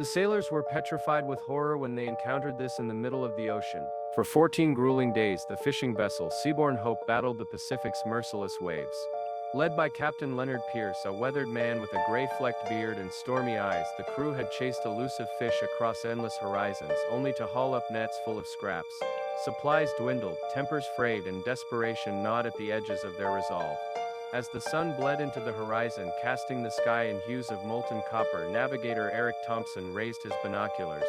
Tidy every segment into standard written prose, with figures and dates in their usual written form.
The sailors were petrified with horror when they encountered this in the middle of the ocean. For 14 grueling days, the fishing vessel Seabourn Hope battled the Pacific's merciless waves. Led by Captain Leonard Pierce, a weathered man with a gray-flecked beard and stormy eyes, the crew had chased elusive fish across endless horizons, only to haul up nets full of scraps. Supplies dwindled, tempers frayed, and desperation gnawed at the edges of their resolve. As the sun bled into the horizon, casting the sky in hues of molten copper, navigator Eric Thompson raised his binoculars.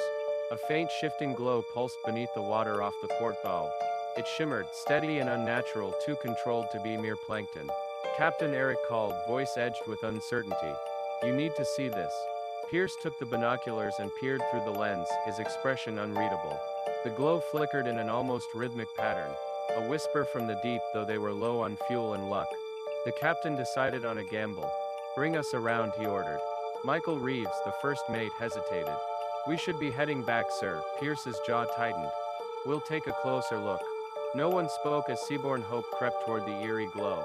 A faint shifting glow pulsed beneath the water off the port bow. It shimmered, steady and unnatural, too controlled to be mere plankton. Captain Eric called, voice edged with uncertainty. "You need to see this." Pierce took the binoculars and peered through the lens, his expression unreadable. The glow flickered in an almost rhythmic pattern. A whisper from the deep, though they were low on fuel and luck. The captain decided on a gamble. "Bring us around," he ordered. Michael Reeves, the first mate, hesitated. "We should be heading back, sir." Pierce's jaw tightened. "We'll take a closer look." No one spoke as Seabourn Hope crept toward the eerie glow.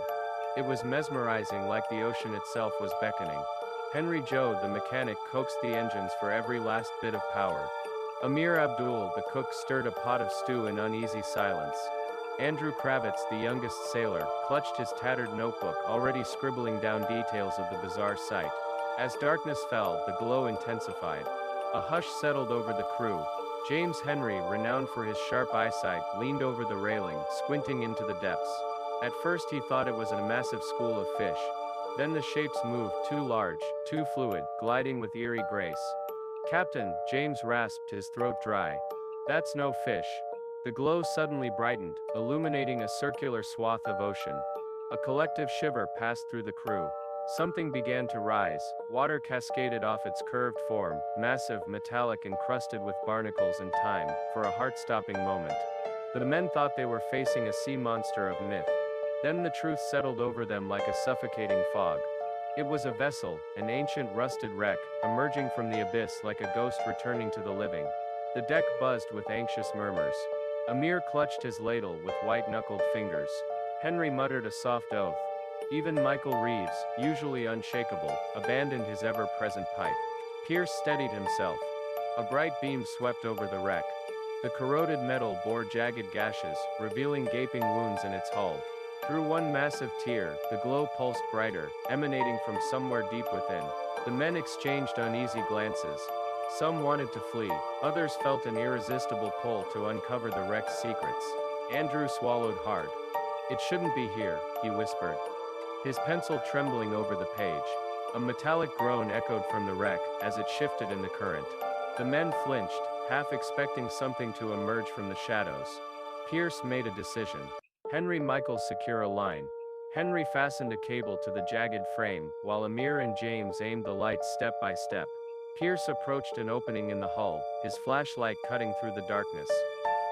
It was mesmerizing, like the ocean itself was beckoning. Henry Joe, the mechanic, coaxed the engines for every last bit of power. Amir Abdul, the cook, stirred a pot of stew in uneasy silence. Andrew Kravitz, the youngest sailor, clutched his tattered notebook, already scribbling down details of the bizarre sight. As darkness fell, the glow intensified. A hush settled over the crew. James Henry, renowned for his sharp eyesight, leaned over the railing, squinting into the depths. At first he thought it was a massive school of fish. Then the shapes moved, too large, too fluid, gliding with eerie grace. "Captain," James rasped, his throat dry. "That's no fish." The glow suddenly brightened, illuminating a circular swath of ocean. A collective shiver passed through the crew. Something began to rise. Water cascaded off its curved form, massive, metallic, encrusted with barnacles and time. For a heart-stopping moment, the men thought they were facing a sea monster of myth. Then the truth settled over them like a suffocating fog. It was a vessel, an ancient rusted wreck, emerging from the abyss like a ghost returning to the living. The deck buzzed with anxious murmurs. Amir clutched his ladle with white-knuckled fingers. Henry muttered a soft oath. Even Michael Reeves, usually unshakable, abandoned his ever-present pipe. Pierce steadied himself. A bright beam swept over the wreck. The corroded metal bore jagged gashes, revealing gaping wounds in its hull. Through one massive tear, the glow pulsed brighter, emanating from somewhere deep within. The men exchanged uneasy glances. Some wanted to flee, others felt an irresistible pull to uncover the wreck's secrets. Andrew swallowed hard. "It shouldn't be here," he whispered, his pencil trembling over the page. A metallic groan echoed from the wreck as it shifted in the current. The men flinched, half expecting something to emerge from the shadows. Pierce made a decision. Henry Michael secure a line. Henry fastened a cable to the jagged frame, while Amir and James aimed the lights step by step. Pierce approached an opening in the hull, his flashlight cutting through the darkness.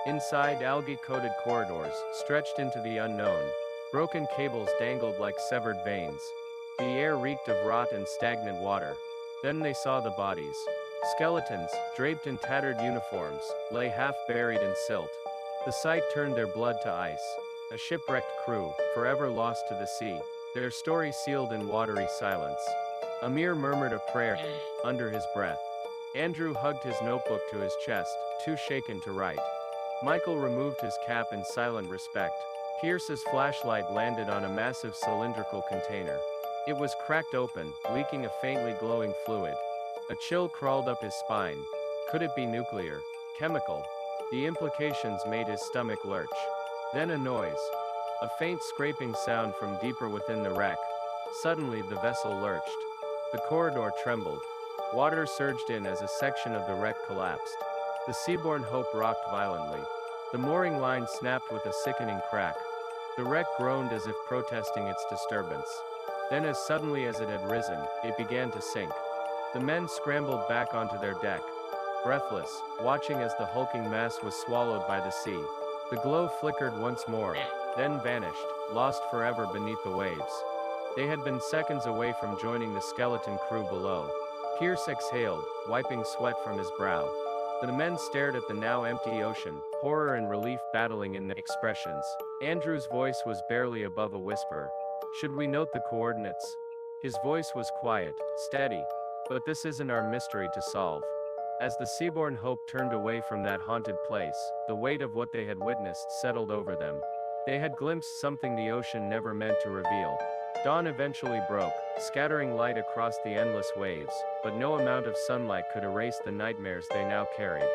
Inside, algae-coated corridors stretched into the unknown. Broken cables dangled like severed veins. The air reeked of rot and stagnant water. Then they saw the bodies. Skeletons, draped in tattered uniforms, lay half buried in silt. The sight turned their blood to ice. A shipwrecked crew, forever lost to the sea, their story sealed in watery silence. Amir murmured a prayer under his breath. Andrew hugged his notebook to his chest, too shaken to write. Michael removed his cap in silent respect. Pierce's flashlight landed on a massive cylindrical container. It was cracked open, leaking a faintly glowing fluid. A chill crawled up his spine. Could it be nuclear? Chemical? The implications made his stomach lurch. Then a noise. A faint scraping sound from deeper within the wreck. Suddenly the vessel lurched. The corridor trembled. Water surged in as a section of the wreck collapsed. The Seabourn Hope rocked violently. The mooring line snapped with a sickening crack. The wreck groaned as if protesting its disturbance. Then, as suddenly as it had risen, it began to sink. The men scrambled back onto their deck, breathless, watching as the hulking mass was swallowed by the sea. The glow flickered once more, then vanished, lost forever beneath the waves. They had been seconds away from joining the skeleton crew below. Pierce exhaled, wiping sweat from his brow. The men stared at the now empty ocean, horror and relief battling in their expressions. Andrew's voice was barely above a whisper. "Should we note the coordinates?" His voice was quiet, steady. "But this isn't our mystery to solve. As the Seabourn Hope turned away from that haunted place, the weight of what they had witnessed settled over them. They had glimpsed something the ocean never meant to reveal. Dawn eventually broke, scattering light across the endless waves, but no amount of sunlight could erase the nightmares they now carried.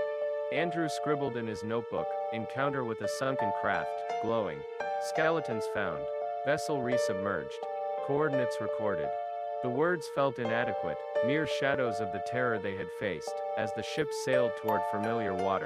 Andrew scribbled in his notebook, "Encounter with a sunken craft, glowing. Skeletons found. Vessel resubmerged. Coordinates recorded." The words felt inadequate, mere shadows of the terror they had faced, as the ship sailed toward familiar water.